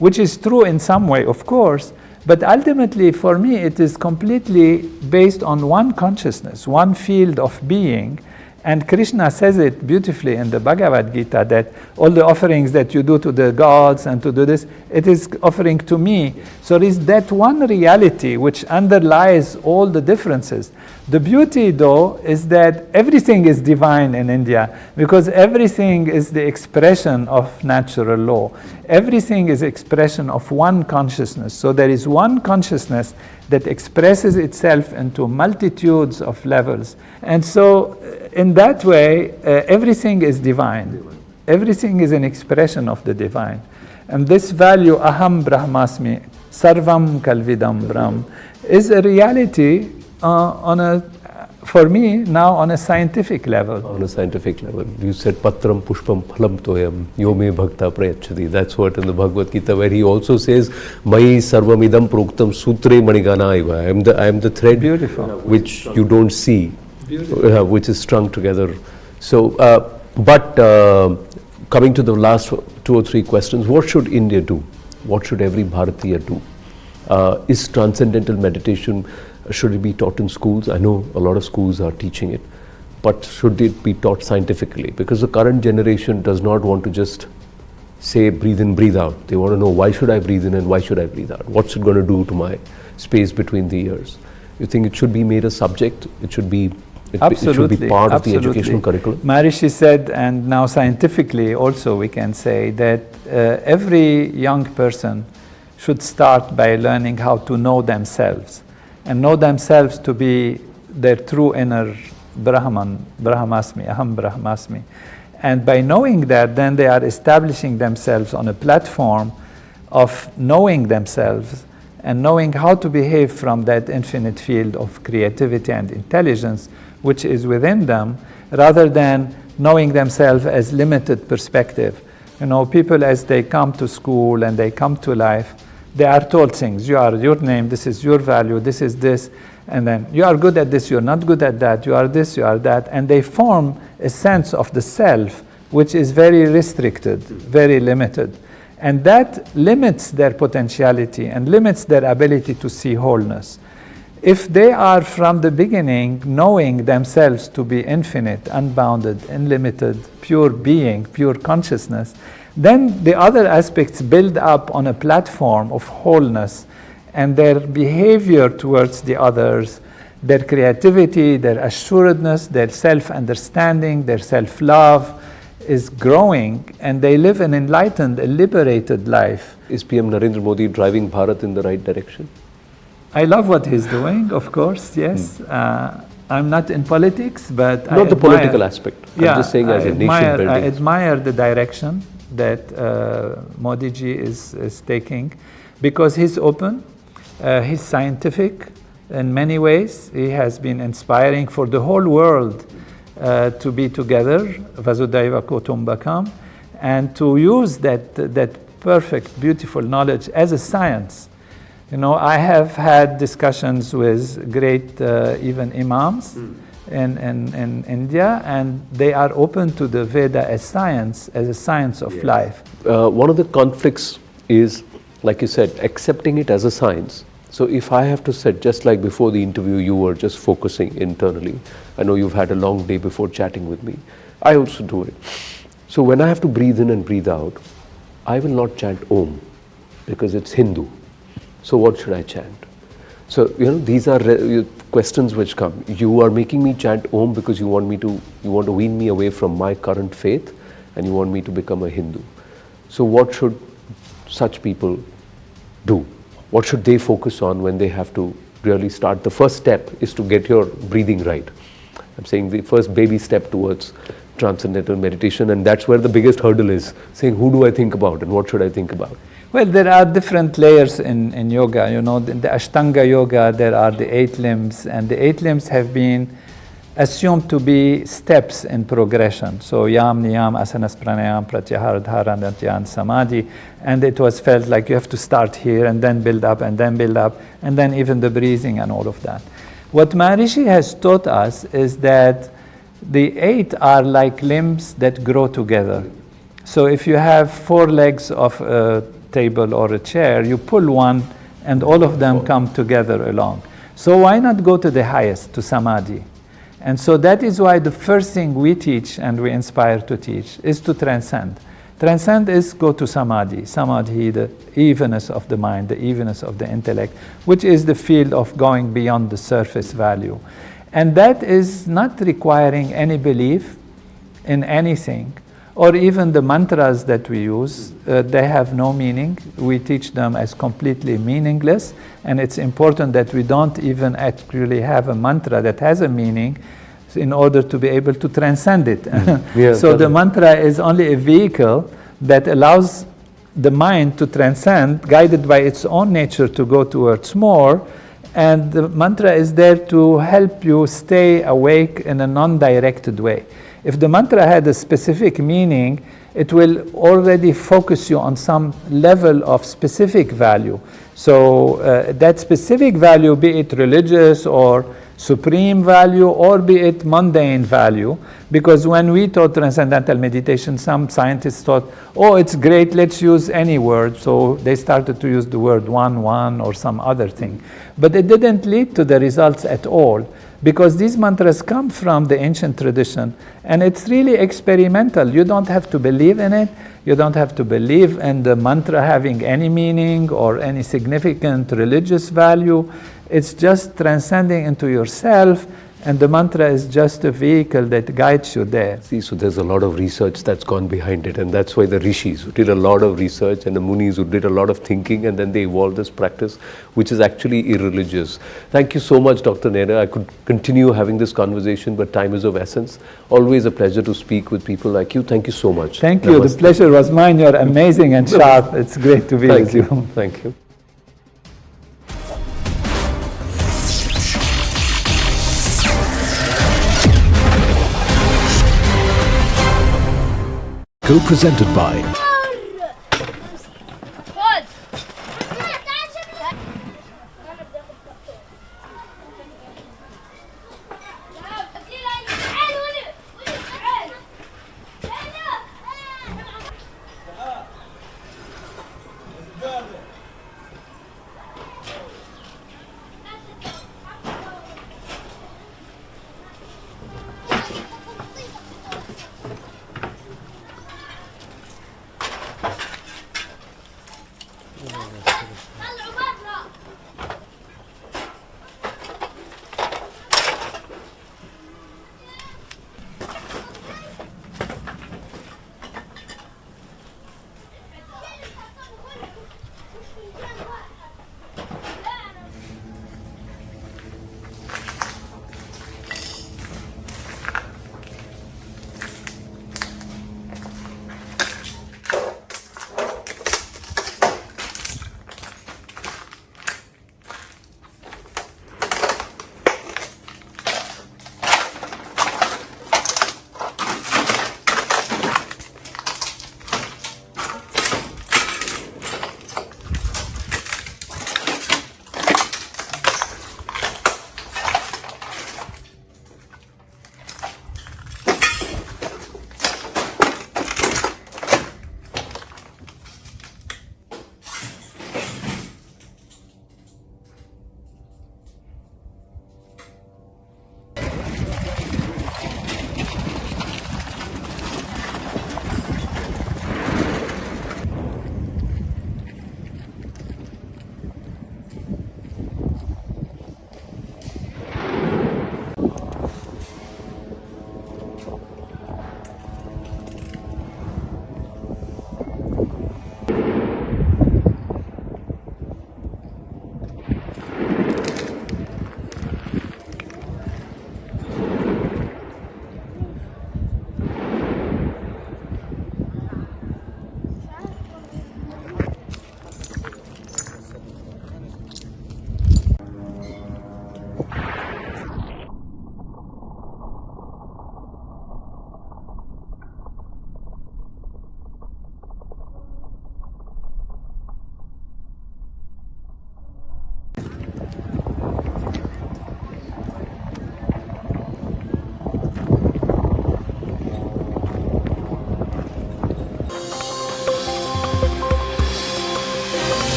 which is true in some way, of course, but ultimately for me it is completely based on one consciousness, one field of being. And Krishna says it beautifully in the Bhagavad Gita that all the offerings that you do to the gods and to do this, it is offering to me. So there is that one reality which underlies all the differences. The beauty though is that everything is divine in India because everything is the expression of natural law. Everything is expression of one consciousness. So there is one consciousness that expresses itself into multitudes of levels. And so in that way, everything is divine. Everything is an expression of the divine. And this value, aham brahmasmi, sarvam kalvidam brahm, is a reality on a for me, now on a scientific level. On a scientific level, you said patram pushpam phalam toyam yome bhakta prayachati. That's what in the Bhagavad Gita, where he also says mai sarvamidam proktam sutre manigana iva. I am the thread which you don't see, which is strung together. So coming to the last 2 or 3 questions, what should India do? What should every Bharatiya do? Is transcendental meditation, should it be taught in schools? I know a lot of schools are teaching it, but should it be taught scientifically? Because the current generation does not want to just say breathe in, breathe out. They want to know, why should I breathe in and why should I breathe out? What's it going to do to my space between the ears? You think it should be made a subject? It should be part of the educational curriculum? Maharishi said, and now scientifically also we can say that every young person should start by learning how to know themselves, and know themselves to be their true inner Brahman, Brahmasmi, Aham Brahmasmi. And by knowing that, then they are establishing themselves on a platform of knowing themselves and knowing how to behave from that infinite field of creativity and intelligence which is within them, rather than knowing themselves as limited perspective. You know, people as they come to school and they come to life, they are told things. You are your name, this is your value, this is this, and then you are good at this, you're not good at that, you are this, you are that, and they form a sense of the self which is very restricted, very limited. And that limits their potentiality and limits their ability to see wholeness. If they are from the beginning knowing themselves to be infinite, unbounded, unlimited, pure being, pure consciousness, then the other aspects build up on a platform of wholeness, and their behavior towards the others, their creativity, their assuredness, their self-understanding, their self-love is growing, and they live an enlightened, a liberated life. Is PM Narendra Modi driving Bharat in the right direction? I love what he's doing, of course, yes. I'm not in politics, but not the political aspect. Yeah, I'm just saying as a nation building. I admire the direction that Modi ji is taking, because he's open, he's scientific in many ways. He has been inspiring for the whole world to be together, Vasudhaiva Kutumbakam, and to use that perfect, beautiful knowledge as a science. You know, I have had discussions with great even imams in India, and they are open to the Veda as science, as a science of life. One of the conflicts is, like you said, accepting it as a science. So if I have to sit, just like before the interview, you were just focusing internally. I know you've had a long day before chatting with me. I also do it. So when I have to breathe in and breathe out, I will not chant Om because it's Hindu. So what should I chant? So, you know, these are questions which come. You are making me chant Om because you want to wean me away from my current faith, and you want me to become a Hindu. So what should such people do? What should they focus on when they have to really start? The first step is to get your breathing right. I'm saying the first baby step towards transcendental meditation, and that's where the biggest hurdle is, saying who do I think about and what should I think about? Well, there are different layers in yoga. You know, the Ashtanga yoga, there are the 8 limbs, and the 8 limbs have been assumed to be steps in progression. So yam, niyam, asanas, pranayam, pratyahara, dharana, dhyan, samadhi, and it was felt like you have to start here and then build up and then build up, and then even the breathing and all of that. What Maharishi has taught us is that the 8 are like limbs that grow together. So if you have 4 legs of a table or a chair, you pull one and all of them come together along. So why not go to the highest, to samadhi? And so that is why the first thing we teach and we inspire to teach is to transcend. Transcend is go to samadhi. Samadhi, the evenness of the mind, the evenness of the intellect, which is the field of going beyond the surface value. And that is not requiring any belief in anything, or even the mantras that we use, they have no meaning. We teach them as completely meaningless, and it's important that we don't even actually have a mantra that has a meaning in order to be able to transcend it. Yeah, so the mantra is only a vehicle that allows the mind to transcend, guided by its own nature to go towards more, and the mantra is there to help you stay awake in a non-directed way. If the mantra had a specific meaning, it will already focus you on some level of specific value. So that specific value, be it religious or supreme value, or be it mundane value, because when we taught transcendental meditation, some scientists thought, oh, it's great, let's use any word. So they started to use the word one, or some other thing. But it didn't lead to the results at all, because these mantras come from the ancient tradition, and it's really experimental. You don't have to believe in it. You don't have to believe in the mantra having any meaning or any significant religious value. It's just transcending into yourself, and the mantra is just a vehicle that guides you there. See, so there's a lot of research that's gone behind it, and that's why the rishis who did a lot of research and the munis who did a lot of thinking, and then they evolved this practice, which is actually irreligious. Thank you so much, Dr. Nader. I could continue having this conversation, but time is of essence. Always a pleasure to speak with people like you. Thank you so much. Thank you. Namaste. The pleasure was mine. You're amazing and sharp. It's great to be with you. Thank you. Co-presented by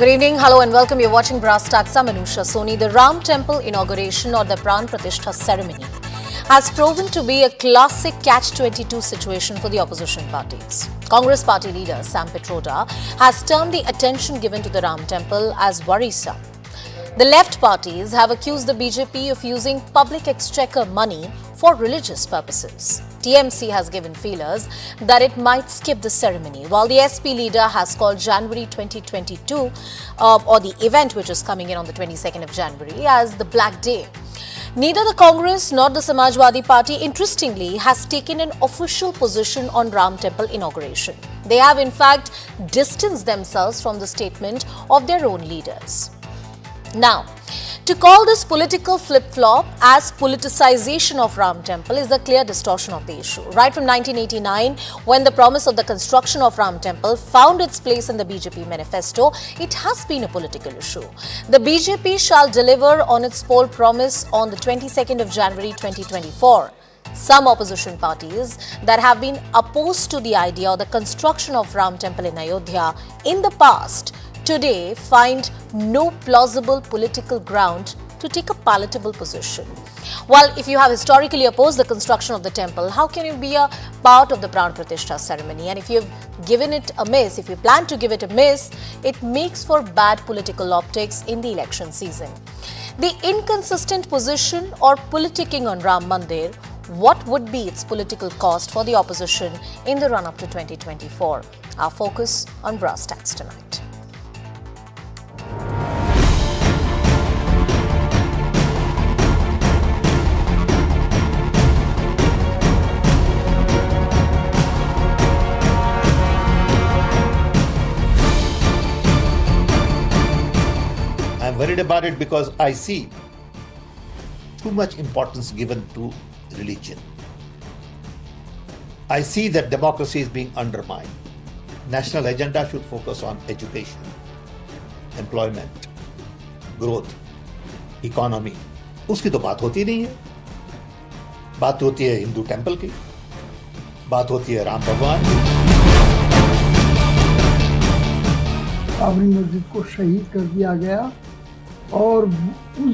Good evening, hello and welcome. You're watching Brass Tacks. I'm Anusha Soni. The Ram Temple inauguration or the Pran Pratishtha ceremony has proven to be a classic catch-22 situation for the opposition parties. Congress party leader Sam Pitroda has termed the attention given to the Ram Temple as worrisome. The left parties have accused the BJP of using public exchequer money for religious purposes. TMC has given feelers that it might skip the ceremony, while the SP leader has called January 2022 or the event which is coming in on the 22nd of January as the Black Day. Neither the Congress nor the Samajwadi Party, interestingly, has taken an official position on Ram Temple inauguration. They have in fact distanced themselves from the statement of their own leaders. Now, to call this political flip-flop as politicization of Ram Temple is a clear distortion of the issue. Right from 1989, when the promise of the construction of Ram Temple found its place in the BJP manifesto, it has been a political issue. The BJP shall deliver on its poll promise on the 22nd of January 2024. Some opposition parties that have been opposed to the idea of the construction of Ram Temple in Ayodhya in the past today find no plausible political ground to take a palatable position. While if you have historically opposed the construction of the temple, how can you be a part of the Pran Pratishtha ceremony? And if you've given it a miss, if you plan to give it a miss, it makes for bad political optics in the election season. The inconsistent position or politicking on Ram Mandir, what would be its political cost for the opposition in the run-up to 2024? Our focus on brass tacks tonight. I'm worried about it because I see too much importance given to religion. I see that democracy is being undermined. National agenda should focus on education, employment, growth, economy. उसकी तो बात होती नहीं है. बात होती है Hindu temple की, बात होती है राम भगवान की. बाबरी मस्जिद को शहीद कर दिया गया और उस